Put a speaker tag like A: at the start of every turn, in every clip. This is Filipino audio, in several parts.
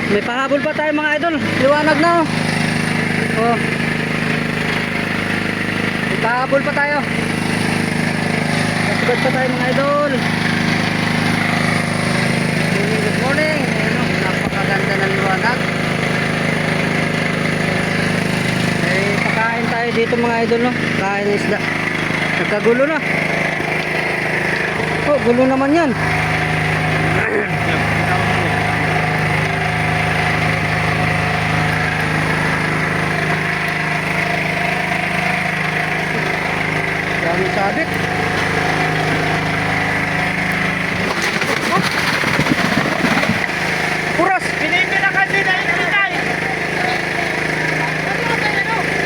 A: May pahabol pa tayo mga idol. Liwanag na. Oh. May pahabol pa tayo. Masugad pa tayo mga idol. Good morning. Ayun, oh, napakaganda ng liwanag. May pakain tayo dito mga idol, no? Kain ng isda. Nagkagulo na. Oh, gulo naman yan. Dami sabit. Oh. Puras.
B: Pinipinakan din na ispitay.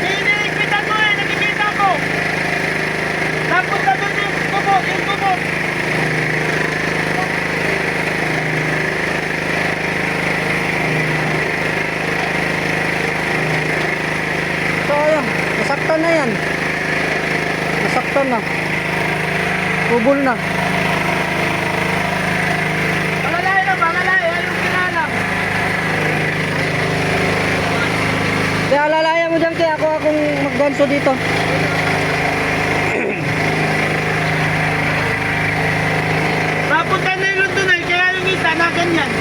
B: Pinipitan mo eh, nakikita ko. Tapos na doon yung tubo, yung tubo.
A: Sayang, nasaktan na yan. Nasaktan na. Bubol na.
B: Pangalay na, pangalay. Ayun kinalang.
A: Kaya alalaya mo dyan kaya akong magganso dito.
B: Papunta na yung London kaya yung isa na ganyan.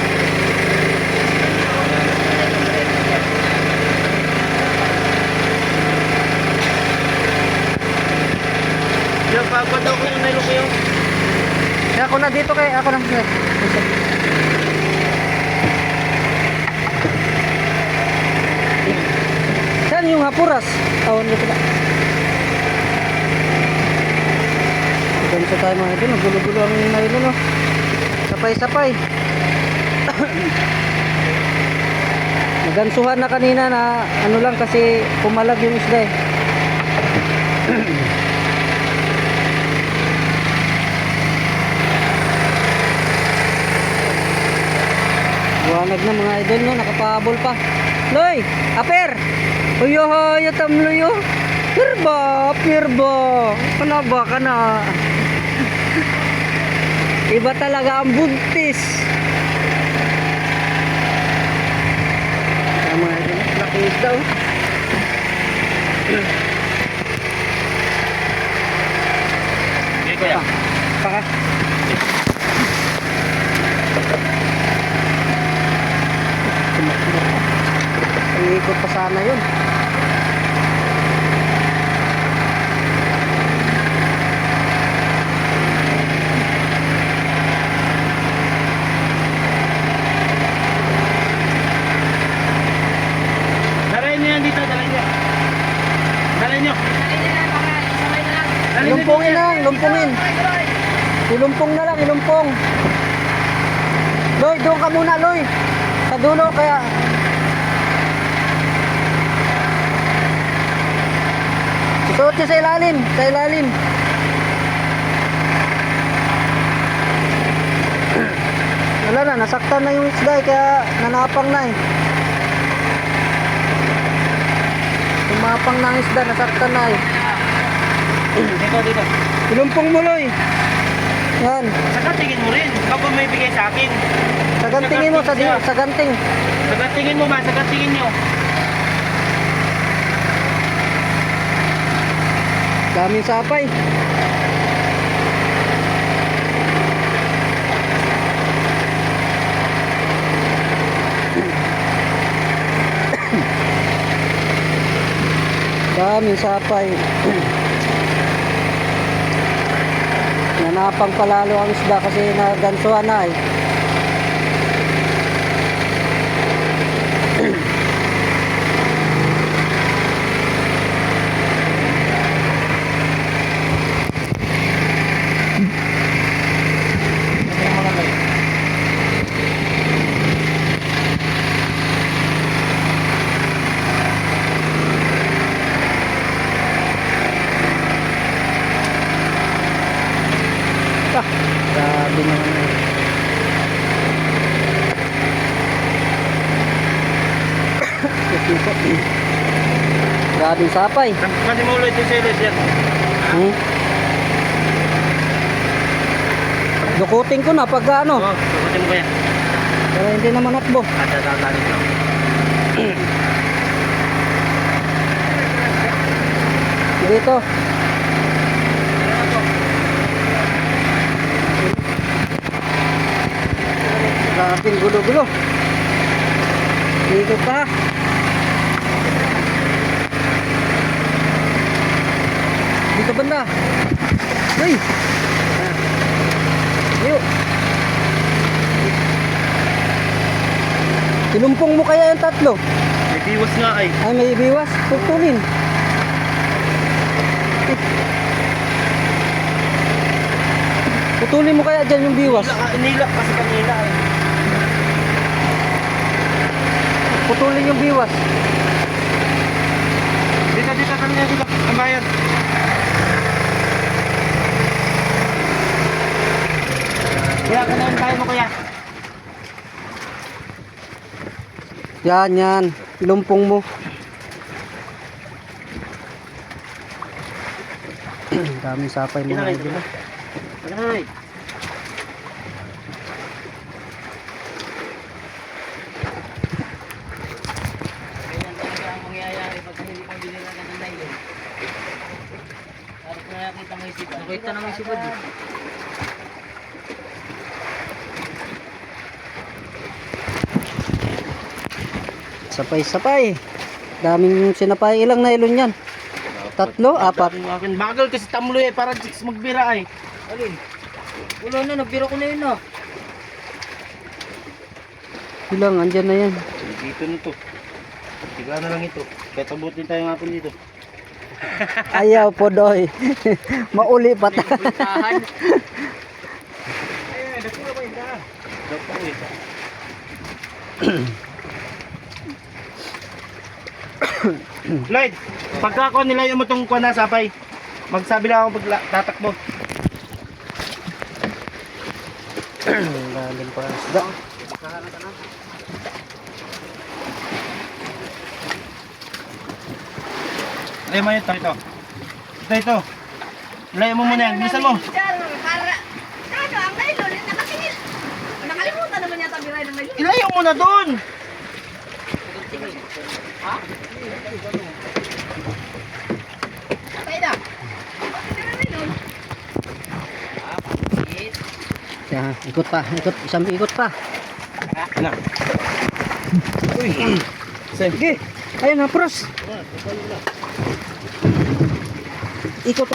B: Yung papunta ko yung nilo kayo.
A: Kaya ako na dito kay ako na. Saan yung hapuras? Awan dito ba? Ganso tayo mga ito. Nagulo-gulo ang nailo, no? Sapay-sapay. Nagansuhan na kanina na ano lang kasi pumalag yung isda eh. Buwanag na mga idol, no? Nakapahabol pa. Loy! Aper! Huyo hoyo tamluyo! Pirba! Pirba! Kana ba ka na? Iba talaga ang buntis! Ayan mga idol, nakis daw.
B: Okay, kuya.
A: Paka. Iikot pa sana yun.
B: Dalayin niyo yan dito, dalayin niyo. Dalayin niyo. Dalayin niyo.
A: Ilumpungin na, ilumpungin. Ilumpong na lang, ilumpong. Loy, doon ka muna, Loy. Sa dulo, kaya... Suot niya sa ilalim, sa ilalim. Wala na, nasaktan na yung isda kaya nanapang na eh. Tumapang na ang isda, nasaktan na eh.
B: Dito, dito.
A: Ilumpong mo, Loy. Yan.
B: Sagantingin mo rin. Kapag may bigay sa akin.
A: Sagantingin mo, sa ganting.
B: Sagantingin mo ba? Sagantingin nyo.
A: Daming sapay. Daming sapay. Nanapang palalo ang isda kasi nagansuhan na eh. Grabe naman eh. Grabing sapay.
B: Pati mo ulit yung series yan.
A: Dukutin ko na pag ano.
B: Oo, sagutin mo kaya.
A: Pero hindi naman nakbo.
B: Ada dadaling lang.
A: Dito. Grabing gulo-gulo. Dito pa. Dito banda. Uy. Ayo. Tinumpong mo kaya yung tatlo?
B: May biwas nga ay.
A: Ay, may biwas. Putulin. Putulin mo kaya dyan yung biwas.
B: Nilak kasi kanina ay.
A: Putulin yung biwas.
B: Dito kanina dito. Ang bayan. Kaya kanain tayo mo kuya.
A: Yan, yan. Lumpong mo. Daming sapay mga
B: Kinangay.
A: idol.
B: Kinangay. Ganyan talaga ang mangyayari pag hindi ka binila ng nylon. Parang nakakita mo isipan. Nakita naman isipan eh.
A: Sapay-sapay. Daming sinapay. Ilang nylon yan? Tatlo? Apat?
B: Akin bagal kasi tamloy eh. Parang chicks magbira eh. Alin? Wala na. Nagbira ko na yun ah.
A: Ilang? Andyan na yan.
B: Dito na to. Tiga na lang ito. Kahit abutin tayo nga po dito.
A: Ayaw po doy. Mauli pa ta.
B: Ayun, dapura ba yun ka? Dapura ito. Lloyd, pagka ako nilayo mo itong kuha na sapay, magsabi lang ako pag tatakbo.
A: Lalim pa ang isda.
B: Layo mo ito, ito. Ito. Layo mo muna yan, bilisan mo.
C: Ano, ang nylon, nakatingil. Nakalimutan naman yata biray ng nylon.
B: Ilayo mo na doon.
C: Patay na. Bakit na nylon?
A: Yan, ikot pa. Ikot. Isang ikot pa.
B: Ano? Uy.
A: Sige. Ayun na, pros. Ikot.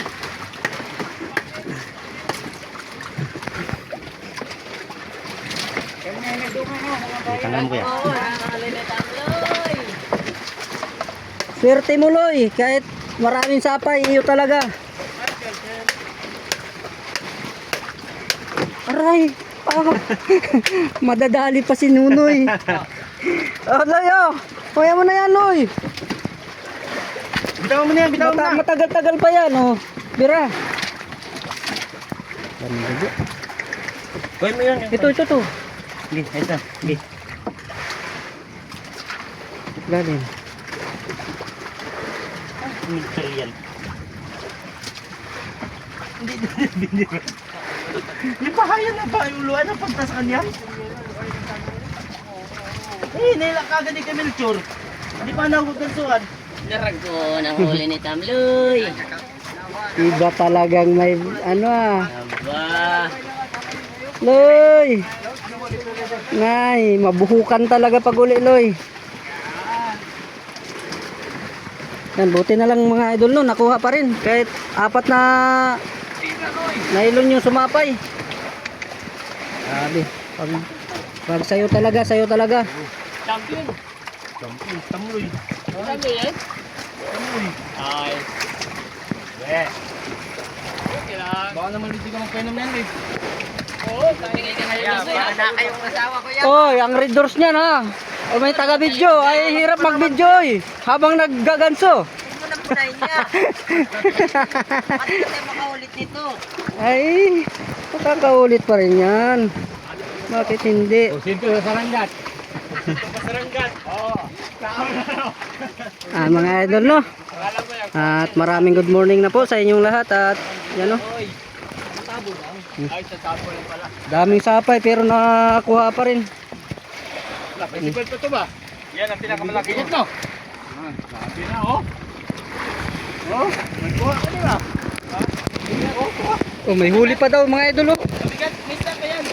B: Tangan mo kaya.
A: Swerte mo, Loy. Kahit maraming sapay, iyo talaga. Aray. Ah. Madadali pa si Nunoy. Oh, Loy, oh. Kaya mo na yan, Loy.
B: Bitawan mo na yan, bitawan mo na.
A: Matagal-tagal pa yan, oh. Bira. Ganda.
B: Gawin mo yan.
A: Ito.
B: Sige, ito. Sige.
A: Lalim.
B: Material. Hindi. Yung pahayan na ba? Yung uluan na pagta sa kanya? Eh, nailak kagad ni Camilchor. Hindi pa nakukansuhan.
C: Darag ko ng huli ni Tamloy.
A: Iba talagang may ano ah.
C: Aba.
A: Loy. Nay, mabuhukan talaga pag uli, Loy. Yan, buti na lang mga idol no, nakuha pa rin. Kahit apat na nailon yung sumapay. Sabi, pag sayo talaga.
C: Champion.
B: Tamloy.
C: Champion yan?
B: Tamloy.
C: Ay.
B: Yeah.
C: Okay lang.
B: Baka naman hindi ka magpainom na yan, eh.
C: Oo, tamigay ka ngayon. Wala kayong asawa ko yan.
A: Oy, ang red doors niyan ha. O may taga-video, ay hirap mag-video eh. Habang naggaganso.
C: Hindi mo nang punayin niya. Pati na tayo makaulit nito.
A: Ay, makakaulit pa rin yan. Bakit hindi?
B: Sinto sa saranggat. Saranggat. Oo.
A: Mga idol no. At maraming good morning na po sa inyong lahat. At yan no.
B: Ay, sa tabo lang pala.
A: Daming sapay pero nakakuha pa rin.
B: Principal pa to ba? Yan ang pinakamalaki niya. No? Sabi na, oh. Oh, nagkuha ka nila.
A: Oh, may huli pa daw mga idol. Oh.
B: Mabigat, minsan pa yan.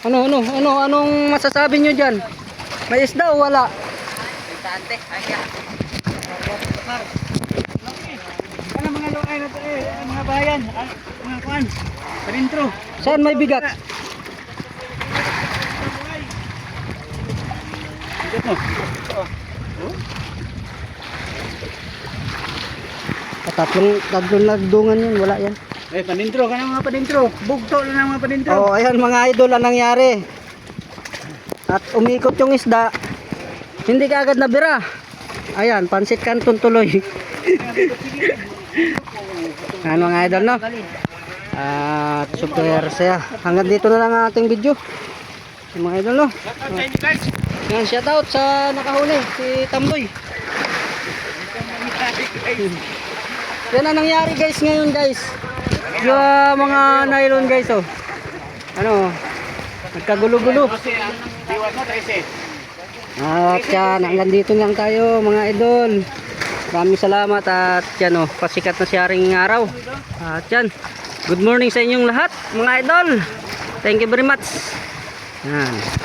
A: Anong masasabi nyo dyan? May isda o wala?
B: Ano mga lokay na to mga bayan, mga kuan, palintro.
A: Saan may bigat?
B: Bigat mo.
A: Tatlong nagdungan yun, wala yan.
B: Panintro ka na mga panintro. Bugto lang ang mga panintro.
A: Oh, ayan mga idol ang nangyari. At umikot yung isda. Hindi ka agad nabira. Ayan, pansit kanton tuloy. Ayan mga idol, no? At super saya. Hanggang dito na lang ang ating video. Ayan, mga idol, no? Ayan, shout out sa nakahuli, si Tamboy. Yan ang nangyari guys ngayon guys. Yung mga nylon guys, oh. Ano, nagkagulo-gulo. At yan, hanggang dito lang tayo mga idol. Maraming salamat at yan, oh, pasikat na siyaring araw. At yan, good morning sa inyong lahat mga idol. Thank you very much. Yan.